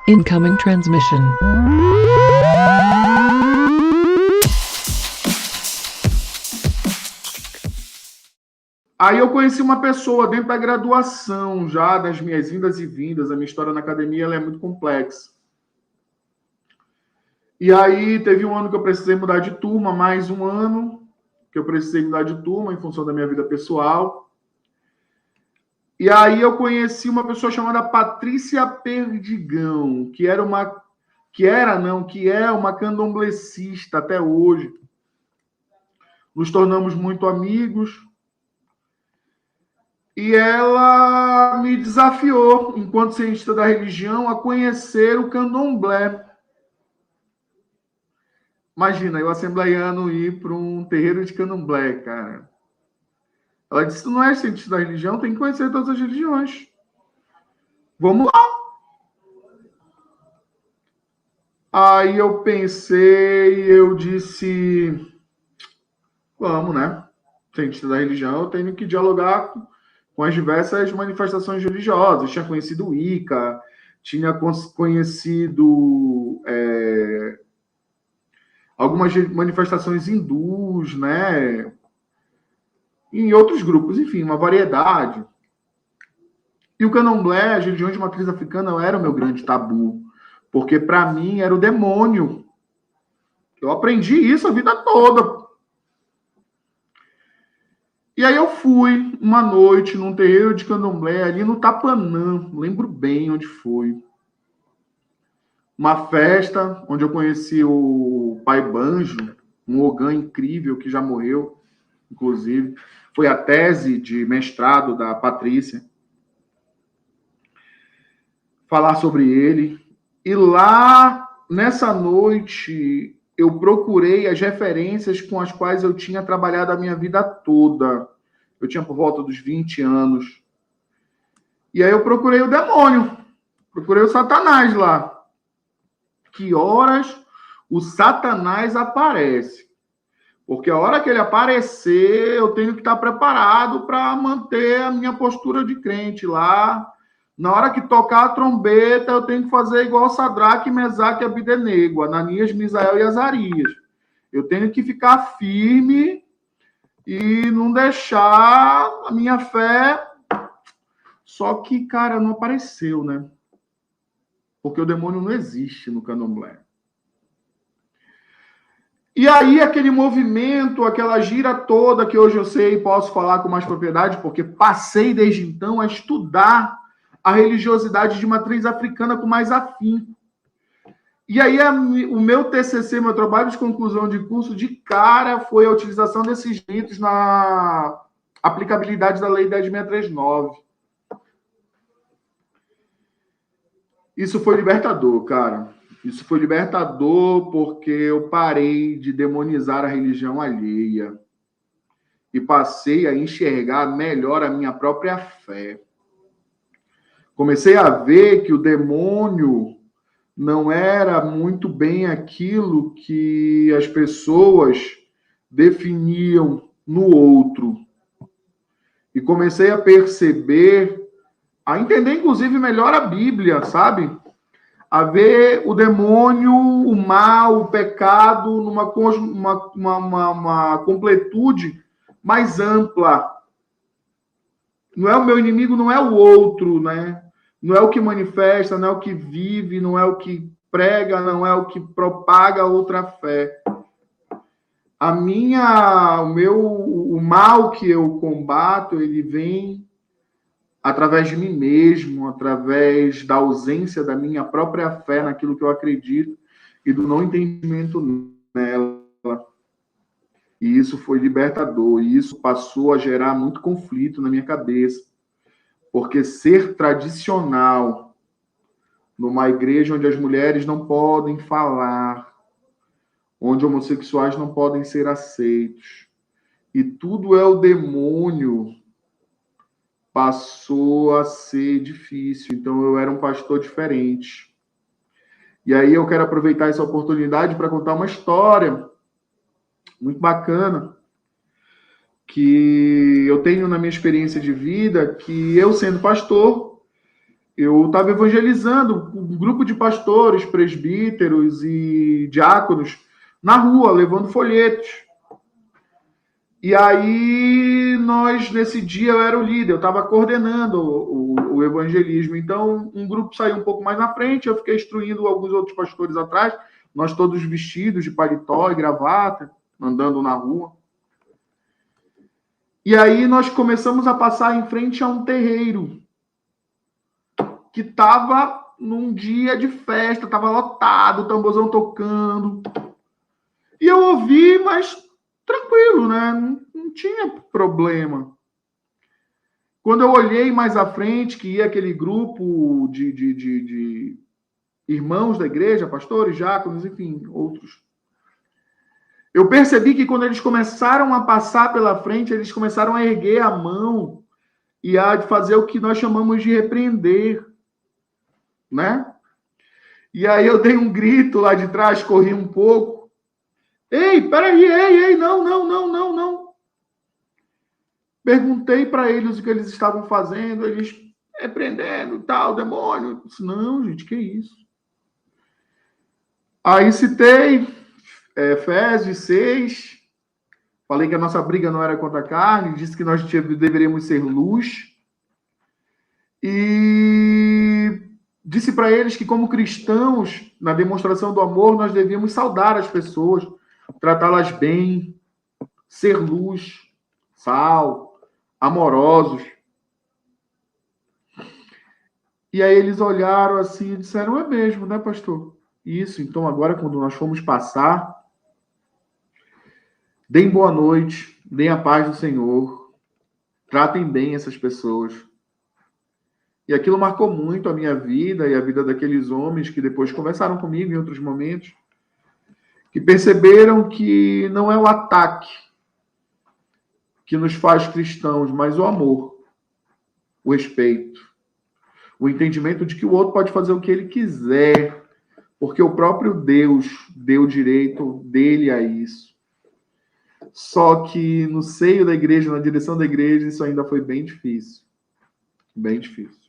Incoming transmission. Aí eu conheci uma pessoa dentro da graduação, já das minhas indas e vindas. A minha história na academia ela é muito complexa. E aí teve um ano que eu precisei mudar de turma, mais um ano que eu precisei mudar de turma em função da minha vida pessoal. E aí eu conheci uma pessoa chamada Patrícia Perdigão, que é uma candomblessista até hoje. Nos tornamos muito amigos. E ela me desafiou, enquanto cientista da religião, a conhecer o candomblé. Imagina, eu assembleiano ir para um terreiro de candomblé, cara. Ela disse, tu não é cientista da religião, tem que conhecer todas as religiões. Vamos lá. Aí eu pensei, eu disse, vamos, né? Cientista da religião, eu tenho que dialogar com as diversas manifestações religiosas. Tinha conhecido o Ica, tinha conhecido algumas manifestações hindus, né? Em outros grupos, enfim, uma variedade. E o candomblé, as religiões de matriz africana, era o meu grande tabu, porque para mim era o demônio. Eu aprendi isso a vida toda. E aí eu fui uma noite num terreiro de candomblé ali no Tapanã, lembro bem onde foi. Uma festa onde eu conheci o Pai Banjo, um ogã incrível que já morreu, inclusive. Foi a tese de mestrado da Patrícia. Falar sobre ele. E lá, nessa noite, eu procurei as referências com as quais eu tinha trabalhado a minha vida toda. Eu tinha por volta dos 20 anos. E aí eu procurei o demônio. Procurei o Satanás lá. Que horas o Satanás aparece? Porque a hora que ele aparecer, eu tenho que estar preparado para manter a minha postura de crente lá. Na hora que tocar a trombeta, eu tenho que fazer igual Sadraque, Mesaque e Abidenego, Ananias, Misael e Azarias. Eu tenho que ficar firme e não deixar a minha fé... Só que, cara, não apareceu, né? Porque o demônio não existe no candomblé. E aí, aquele movimento, aquela gira toda que hoje eu sei e posso falar com mais propriedade, porque passei desde então a estudar a religiosidade de matriz africana com mais afinco. E aí, o meu TCC, meu trabalho de conclusão de curso, de cara, foi a utilização desses ritos na aplicabilidade da Lei 10.639. Isso foi libertador, cara. Isso foi libertador porque eu parei de demonizar a religião alheia e passei a enxergar melhor a minha própria fé. Comecei a ver que o demônio não era muito bem aquilo que as pessoas definiam no outro. E comecei a perceber, a entender, inclusive, melhor a Bíblia, sabe? A ver o demônio, o mal, o pecado numa uma completude mais ampla. Não é o meu inimigo, não é o outro, né? Não é o que manifesta, não é o que vive, não é o que prega, não é o que propaga outra fé. O mal que eu combato, ele vem através de mim mesmo, através da ausência da minha própria fé naquilo que eu acredito e do não entendimento nela. E isso foi libertador, e isso passou a gerar muito conflito na minha cabeça, porque ser tradicional numa igreja onde as mulheres não podem falar, onde homossexuais não podem ser aceitos, e tudo é o demônio, passou a ser difícil. Então, eu era um pastor diferente. E aí eu quero aproveitar essa oportunidade para contar uma história muito bacana que eu tenho na minha experiência de vida, que eu, sendo pastor, eu estava evangelizando um grupo de pastores, presbíteros e diáconos na rua, levando folhetos. E aí, nesse dia, eu era o líder, eu estava coordenando o evangelismo. Então, um grupo saiu um pouco mais na frente, eu fiquei instruindo alguns outros pastores atrás, nós todos vestidos de paletó e gravata, andando na rua. E aí, nós começamos a passar em frente a um terreiro, que estava num dia de festa, estava lotado, o tamborzão tocando. E eu ouvi, mas tranquilo, né? Não tinha problema. Quando eu olhei mais à frente, que ia aquele grupo de irmãos da igreja, pastores, diáconos, enfim, outros, eu percebi que quando eles começaram a passar pela frente, eles começaram a erguer a mão e a fazer o que nós chamamos de repreender, né? E aí eu dei um grito lá de trás, corri um pouco. Ei, peraí, ei, não, não, não, não, não. Perguntei para eles o que eles estavam fazendo, eles repreendendo, tal, demônio. Eu disse, não, gente, que isso? Aí citei Efésios 6, falei que a nossa briga não era contra a carne, disse que nós deveríamos ser luz. E disse para eles que, como cristãos, na demonstração do amor, nós devíamos saudar as pessoas, tratá-las bem, ser luz, sal, amorosos. E aí eles olharam assim e disseram, é mesmo, né, pastor? Isso, então agora quando nós formos passar, deem boa noite, deem a paz do Senhor, tratem bem essas pessoas. E aquilo marcou muito a minha vida e a vida daqueles homens que depois conversaram comigo em outros momentos, que perceberam que não é o ataque que nos faz cristãos, mas o amor, o respeito, o entendimento de que o outro pode fazer o que ele quiser, porque o próprio Deus deu direito dele a isso. Só que no seio da igreja, na direção da igreja, isso ainda foi bem difícil. Bem difícil.